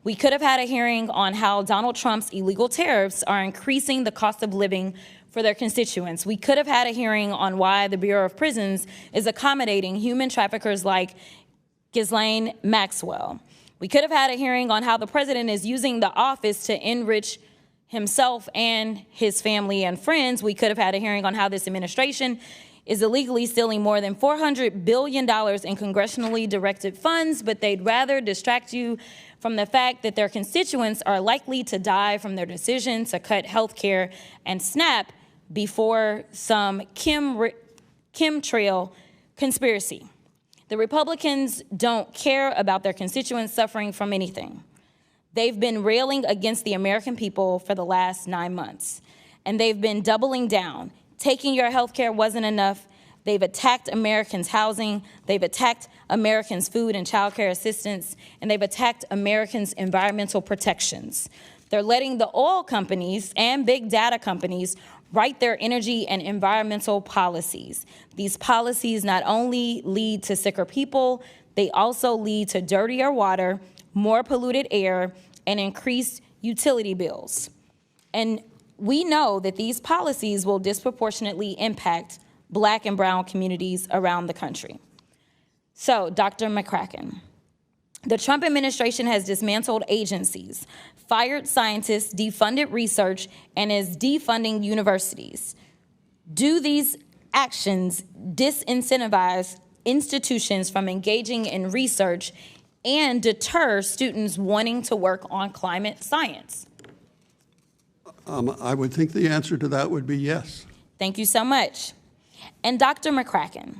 We could have had a hearing on how Donald Trump's illegal tariffs are increasing the cost of living for their constituents. We could have had a hearing on why the Bureau of Prisons is accommodating human traffickers like Ghislaine Maxwell. We could have had a hearing on how the president is using the office to enrich himself and his family and friends. We could have had a hearing on how this administration is illegally stealing more than $400 billion in congressionally directed funds, but they'd rather distract you from the fact that their constituents are likely to die from their decision to cut health care and SNAP before some chemtrail conspiracy. The Republicans don't care about their constituents suffering from anything. They've been railing against the American people for the last 9 months, and they've been doubling down. Taking your health care wasn't enough. They've attacked Americans' housing. They've attacked Americans' food and child care assistance, and they've attacked Americans' environmental protections. They're letting the oil companies and big data companies write their energy and environmental policies. These policies not only lead to sicker people, they also lead to dirtier water, more polluted air, and increased utility bills. And we know that these policies will disproportionately impact Black and brown communities around the country. So, Dr. McCracken, the Trump administration has dismantled agencies, fired scientists, defunded research, and is defunding universities. Do these actions disincentivize institutions from engaging in research and deter students wanting to work on climate science? I would think the answer to that would be yes. Thank you so much. And Dr. McCracken,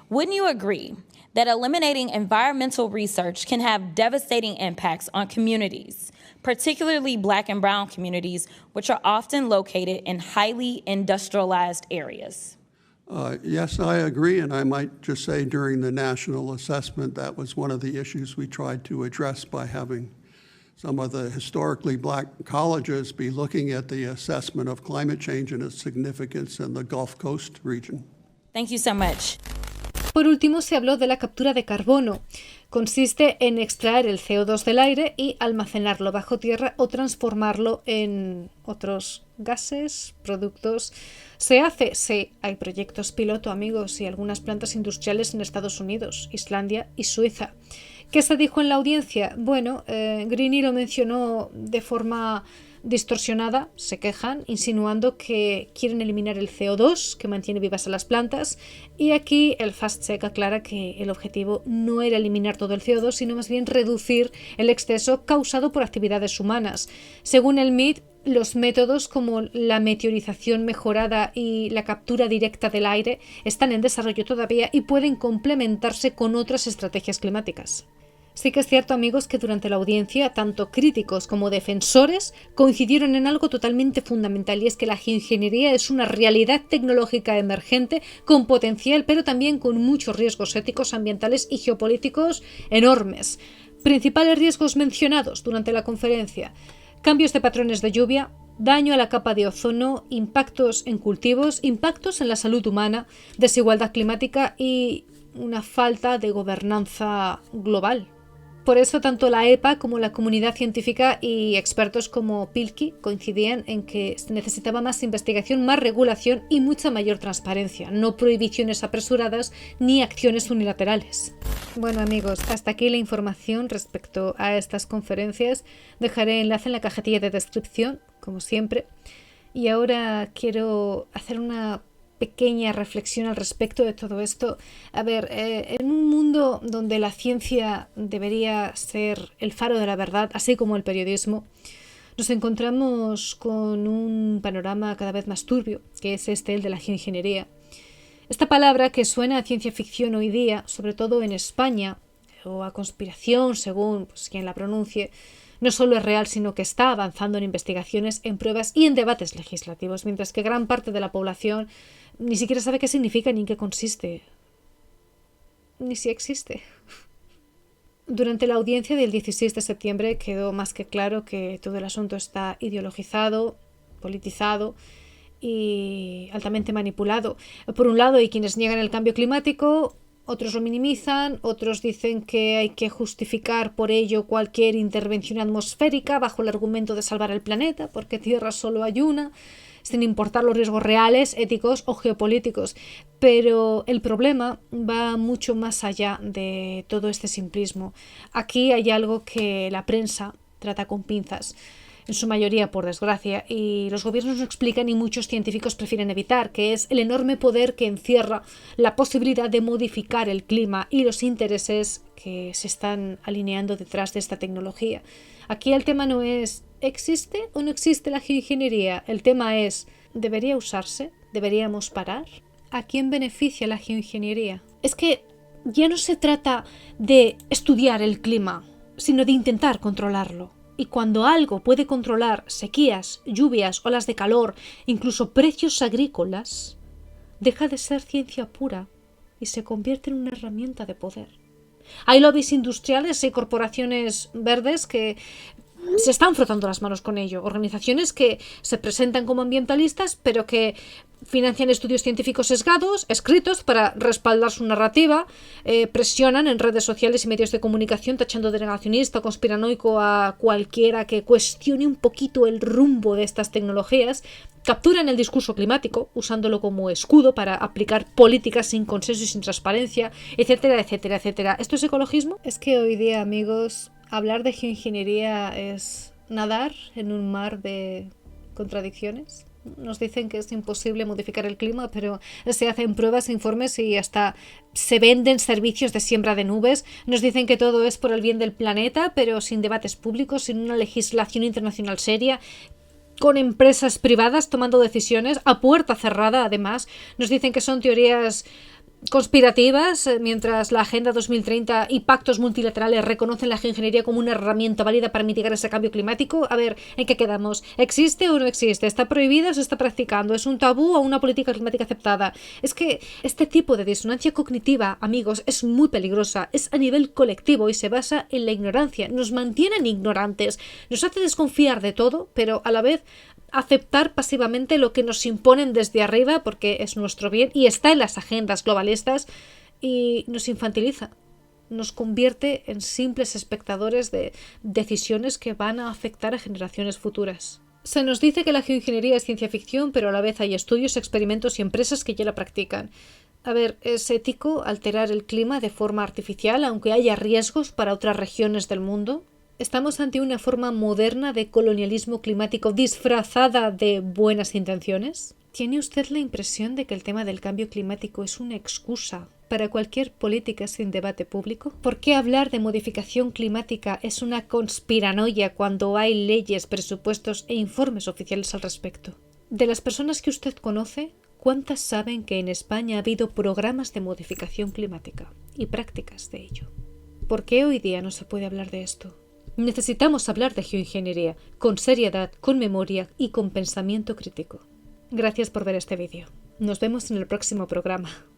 wouldn't you agree that eliminating environmental research can have devastating impacts on communities, particularly Black and brown communities, which are often located in highly industrialized areas? Yes, I agree, and I might just say during the national assessment, that was one of the issues we tried to address by having some of the historically Black colleges be looking at the assessment of climate change and its significance in the Gulf Coast region. Thank you so much. Por último, se habló de la captura de carbono. Consiste en extraer el CO2 del aire y almacenarlo bajo tierra o transformarlo en otros gases, productos. ¿Se hace? Sí, hay proyectos piloto, amigos, y algunas plantas industriales en Estados Unidos, Islandia y Suiza. ¿Qué se dijo en la audiencia? Bueno, Greene lo mencionó de forma distorsionada, se quejan, insinuando que quieren eliminar el CO2 que mantiene vivas a las plantas, y aquí el fast-check aclara que el objetivo no era eliminar todo el CO2, sino más bien reducir el exceso causado por actividades humanas. Según el MIT, los métodos como la meteorización mejorada y la captura directa del aire están en desarrollo todavía y pueden complementarse con otras estrategias climáticas. Sí que es cierto, amigos, que durante la audiencia tanto críticos como defensores coincidieron en algo totalmente fundamental, y es que la geoingeniería es una realidad tecnológica emergente con potencial, pero también con muchos riesgos éticos, ambientales y geopolíticos enormes. Principales riesgos mencionados durante la conferencia: cambios de patrones de lluvia, daño a la capa de ozono, impactos en cultivos, impactos en la salud humana, desigualdad climática y una falta de gobernanza global. Por eso, tanto la EPA como la comunidad científica y expertos como Pilkey coincidían en que se necesitaba más investigación, más regulación y mucha mayor transparencia, no prohibiciones apresuradas ni acciones unilaterales. Bueno, amigos, hasta aquí la información respecto a estas conferencias. Dejaré enlace en la cajetilla de descripción, como siempre. Y ahora quiero hacer una pequeña reflexión al respecto de todo esto. A ver, en un mundo donde la ciencia debería ser el faro de la verdad, así como el periodismo, nos encontramos con un panorama cada vez más turbio, que es el de la geoingeniería. Esta palabra, que suena a ciencia ficción hoy día, sobre todo en España, o a conspiración, según pues, quien la pronuncie, no solo es real, sino que está avanzando en investigaciones, en pruebas y en debates legislativos, mientras que gran parte de la población ni siquiera sabe qué significa ni en qué consiste, ni si existe. Durante la audiencia del 16 de septiembre quedó más que claro que todo el asunto está ideologizado, politizado y altamente manipulado. Por un lado hay quienes niegan el cambio climático, otros lo minimizan, otros dicen que hay que justificar por ello cualquier intervención atmosférica bajo el argumento de salvar el planeta, porque Tierra solo hay una, sin importar los riesgos reales, éticos o geopolíticos. Pero el problema va mucho más allá de todo este simplismo. Aquí hay algo que la prensa trata con pinzas, en su mayoría por desgracia, y los gobiernos no explican y muchos científicos prefieren evitar, que es el enorme poder que encierra la posibilidad de modificar el clima y los intereses que se están alineando detrás de esta tecnología. Aquí el tema no es ¿existe o no existe la geoingeniería? El tema es ¿debería usarse? ¿Deberíamos parar? ¿A quién beneficia la geoingeniería? Es que ya no se trata de estudiar el clima, sino de intentar controlarlo. Y cuando algo puede controlar sequías, lluvias, olas de calor, incluso precios agrícolas, deja de ser ciencia pura y se convierte en una herramienta de poder. Hay lobbies industriales y corporaciones verdes que se están frotando las manos con ello. Organizaciones que se presentan como ambientalistas, pero que financian estudios científicos sesgados, escritos para respaldar su narrativa, presionan en redes sociales y medios de comunicación tachando de negacionista o conspiranoico a cualquiera que cuestione un poquito el rumbo de estas tecnologías, capturan el discurso climático usándolo como escudo para aplicar políticas sin consenso y sin transparencia, etcétera, etcétera, etcétera. ¿Esto es ecologismo? Es que hoy día, amigos, hablar de geoingeniería es nadar en un mar de contradicciones. Nos dicen que es imposible modificar el clima, pero se hacen pruebas, informes y hasta se venden servicios de siembra de nubes. Nos dicen que todo es por el bien del planeta, pero sin debates públicos, sin una legislación internacional seria, con empresas privadas tomando decisiones a puerta cerrada. Además, nos dicen que son teorías conspirativas, mientras la Agenda 2030 y pactos multilaterales reconocen la geoingeniería como una herramienta válida para mitigar ese cambio climático. A ver, ¿en qué quedamos? ¿Existe o no existe? ¿Está prohibida o se está practicando? ¿Es un tabú o una política climática aceptada? Es que este tipo de disonancia cognitiva, amigos, es muy peligrosa, es a nivel colectivo y se basa en la ignorancia. Nos mantienen ignorantes, nos hace desconfiar de todo, pero a la vez aceptar pasivamente lo que nos imponen desde arriba porque es nuestro bien y está en las agendas globalistas, y nos infantiliza, nos convierte en simples espectadores de decisiones que van a afectar a generaciones futuras. Se nos dice que la geoingeniería es ciencia ficción, pero a la vez hay estudios, experimentos y empresas que ya la practican. A ver, ¿es ético alterar el clima de forma artificial aunque haya riesgos para otras regiones del mundo? ¿Estamos ante una forma moderna de colonialismo climático disfrazada de buenas intenciones? ¿Tiene usted la impresión de que el tema del cambio climático es una excusa para cualquier política sin debate público? ¿Por qué hablar de modificación climática es una conspiranoia cuando hay leyes, presupuestos e informes oficiales al respecto? De las personas que usted conoce, ¿cuántas saben que en España ha habido programas de modificación climática y prácticas de ello? ¿Por qué hoy día no se puede hablar de esto? Necesitamos hablar de geoingeniería, con seriedad, con memoria y con pensamiento crítico. Gracias por ver este vídeo. Nos vemos en el próximo programa.